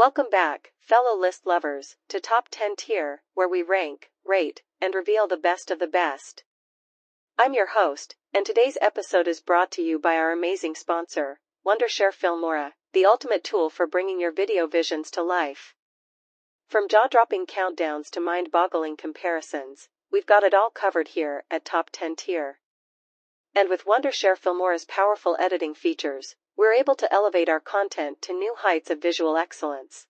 Welcome back, fellow list lovers, to Top 10 Tier, where we rank, rate, and reveal the best of the best. I'm your host, and today's episode is brought to you by our amazing sponsor, Wondershare Filmora, the ultimate tool for bringing your video visions to life. From jaw-dropping countdowns to mind-boggling comparisons, we've got it all covered here at Top 10 Tier. And with Wondershare Filmora's powerful editing features, we're able to elevate our content to new heights of visual excellence.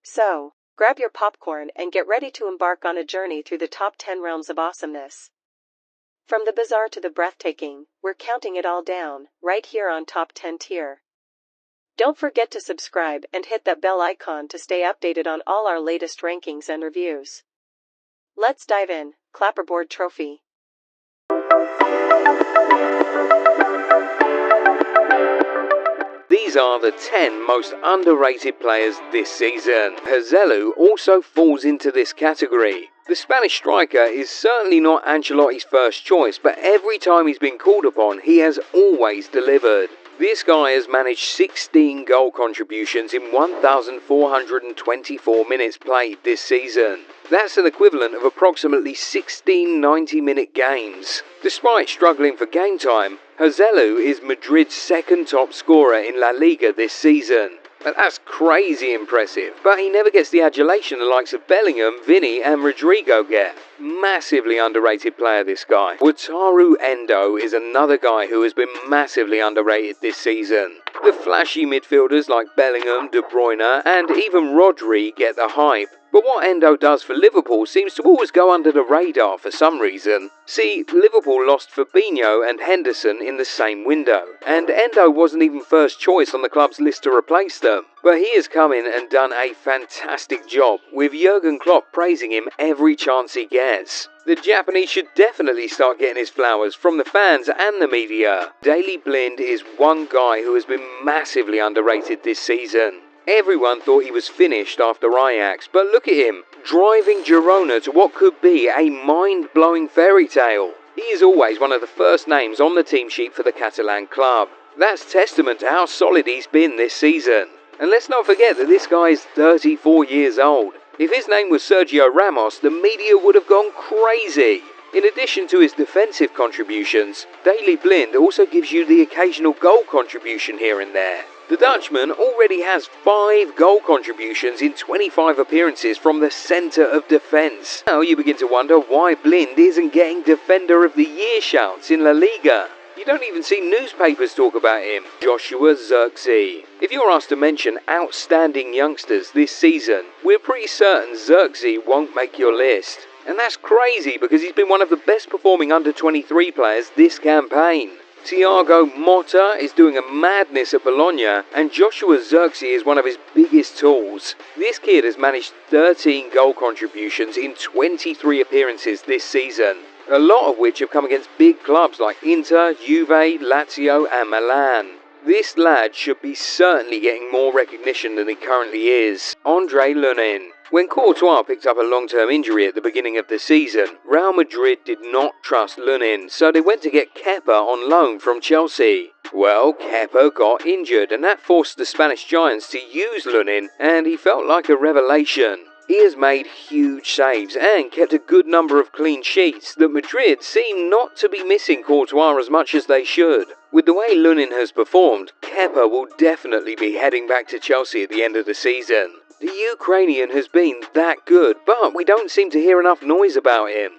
So, grab your popcorn and get ready to embark on a journey through the top 10 realms of awesomeness. From the bizarre to the breathtaking, we're counting it all down, right here on Top 10 Tier. Don't forget to subscribe and hit that bell icon to stay updated on all our latest rankings and reviews. Let's dive in. Clapperboard Trophy. These are the 10 most underrated players this season. Joselu also falls into this category. The Spanish striker is certainly not Ancelotti's first choice, but every time he's been called upon, he has always delivered. This guy has managed 16 goal contributions in 1,424 minutes played this season. That's an equivalent of approximately 16 90-minute games. Despite struggling for game time, Joselu is Madrid's second top scorer in La Liga this season. That's crazy impressive, but he never gets the adulation the likes of Bellingham, Vinny and Rodrigo get. Massively underrated player, this guy. Wataru Endo is another guy who has been massively underrated this season. The flashy midfielders like Bellingham, De Bruyne and even Rodri get the hype. But what Endo does for Liverpool seems to always go under the radar for some reason. See, Liverpool lost Fabinho and Henderson in the same window, and Endo wasn't even first choice on the club's list to replace them. But he has come in and done a fantastic job, with Jurgen Klopp praising him every chance he gets. The Japanese should definitely start getting his flowers from the fans and the media. Daley Blind is one guy who has been massively underrated this season. Everyone thought he was finished after Ajax, but look at him, driving Girona to what could be a mind-blowing fairy tale. He is always one of the first names on the team sheet for the Catalan club. That's testament to how solid he's been this season. And let's not forget that this guy is 34 years old. If his name was Sergio Ramos, the media would have gone crazy. In addition to his defensive contributions, Daley Blind also gives you the occasional goal contribution here and there. The Dutchman already has 5 goal contributions in 25 appearances from the centre of defence. Now you begin to wonder why Blind isn't getting Defender of the Year shouts in La Liga. You don't even see newspapers talk about him. Joshua Zirkzee. If you're asked to mention outstanding youngsters this season, we're pretty certain Zirkzee won't make your list. And that's crazy because he's been one of the best performing under-23 players this campaign. Thiago Motta is doing a madness at Bologna, and Joshua Zirkzee is one of his biggest tools. This kid has managed 13 goal contributions in 23 appearances this season, a lot of which have come against big clubs like Inter, Juve, Lazio and Milan. This lad should be certainly getting more recognition than he currently is. Andre Lunin. When Courtois picked up a long-term injury at the beginning of the season, Real Madrid did not trust Lunin, so they went to get Kepa on loan from Chelsea. Well, Kepa got injured, and that forced the Spanish giants to use Lunin, and he felt like a revelation. He has made huge saves and kept a good number of clean sheets that Madrid seem not to be missing Courtois as much as they should. With the way Lunin has performed, Kepa will definitely be heading back to Chelsea at the end of the season. The Ukrainian has been that good, but we don't seem to hear enough noise about him.